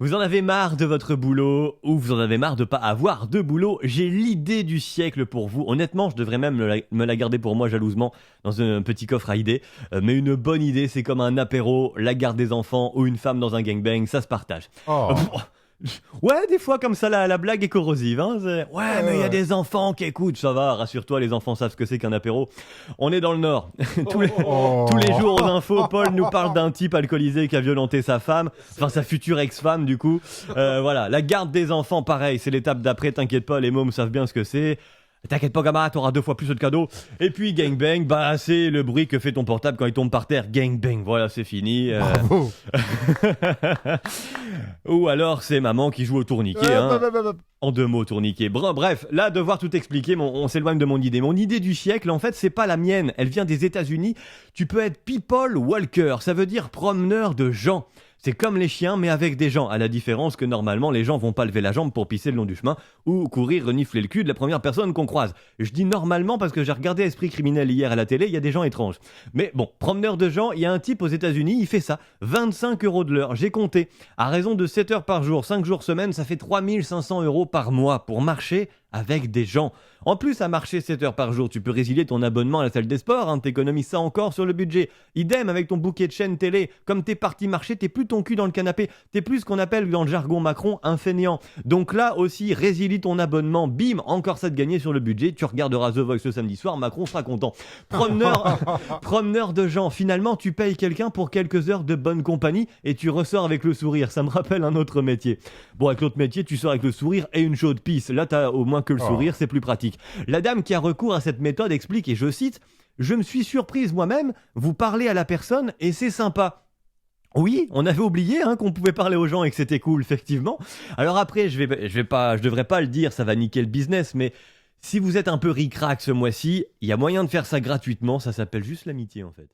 Vous en avez marre de votre boulot ou vous en avez marre de pas avoir de boulot? J'ai l'idée du siècle pour vous. Honnêtement, je devrais même me la garder pour moi jalousement dans un petit coffre à idées. Mais une bonne idée, c'est comme un apéro, la garde des enfants ou une femme dans un gangbang, ça se partage. Oh. Ouais, des fois comme ça, la blague est corrosive. Hein, ouais, mais il y a des enfants qui écoutent. Ça va, rassure-toi, les enfants savent ce que c'est qu'un apéro. On est dans le Nord. Tous les jours aux infos, Paul nous parle d'un type alcoolisé qui a violenté sa femme, enfin sa future ex-femme du coup. Voilà, la garde des enfants, pareil, c'est l'étape d'après. T'inquiète pas, les mômes savent bien ce que c'est. T'inquiète pas, gamin, t'auras 2 fois plus de cadeaux. Et puis gangbang, bah c'est le bruit que fait ton portable quand il tombe par terre. Gangbang, voilà, c'est fini. Bravo. Ou alors c'est maman qui joue au tourniquet. Hein. En 2 mots, tourniquet. Bref, là, devoir tout expliquer, on s'éloigne de mon idée. Mon idée du siècle, en fait, c'est pas la mienne. Elle vient des États-Unis. Tu peux être people walker, ça veut dire promeneur de gens. C'est comme les chiens, mais avec des gens, à la différence que normalement, les gens vont pas lever la jambe pour pisser le long du chemin ou courir renifler le cul de la première personne qu'on croise. Je dis normalement parce que j'ai regardé Esprit criminel hier à la télé, il y a des gens étranges. Mais bon, promeneur de gens, il y a un type aux États-Unis, il fait ça. 25 € de l'heure, j'ai compté. À raison de 7 heures par jour, 5 jours semaine, ça fait 3500 € par mois pour marcher avec des gens. En plus, à marcher 7 heures par jour, tu peux résilier ton abonnement à la salle des sports, hein, t'économises ça encore sur le budget. Idem avec ton bouquet de chaînes télé. Comme t'es parti marcher, t'es plus ton cul dans le canapé, t'es plus ce qu'on appelle dans le jargon Macron un fainéant. Donc là aussi, résilie ton abonnement, bim, encore ça de gagner sur le budget, tu regarderas The Voice ce samedi soir, Macron sera content. Promeneur de gens, finalement tu payes quelqu'un pour quelques heures de bonne compagnie et tu ressors avec le sourire, ça me rappelle un autre métier. Bon, avec l'autre métier, tu sors avec le sourire et une chaude pisse, là t'as au moins que le sourire, c'est plus pratique. La dame qui a recours à cette méthode explique, et je cite, « Je me suis surprise moi-même, vous parlez à la personne et c'est sympa. » Oui, on avait oublié qu'on pouvait parler aux gens et que c'était cool, effectivement. Alors après, je devrais pas le dire, ça va niquer le business, mais si vous êtes un peu ric-rac ce mois-ci, il y a moyen de faire ça gratuitement, ça s'appelle juste l'amitié en fait.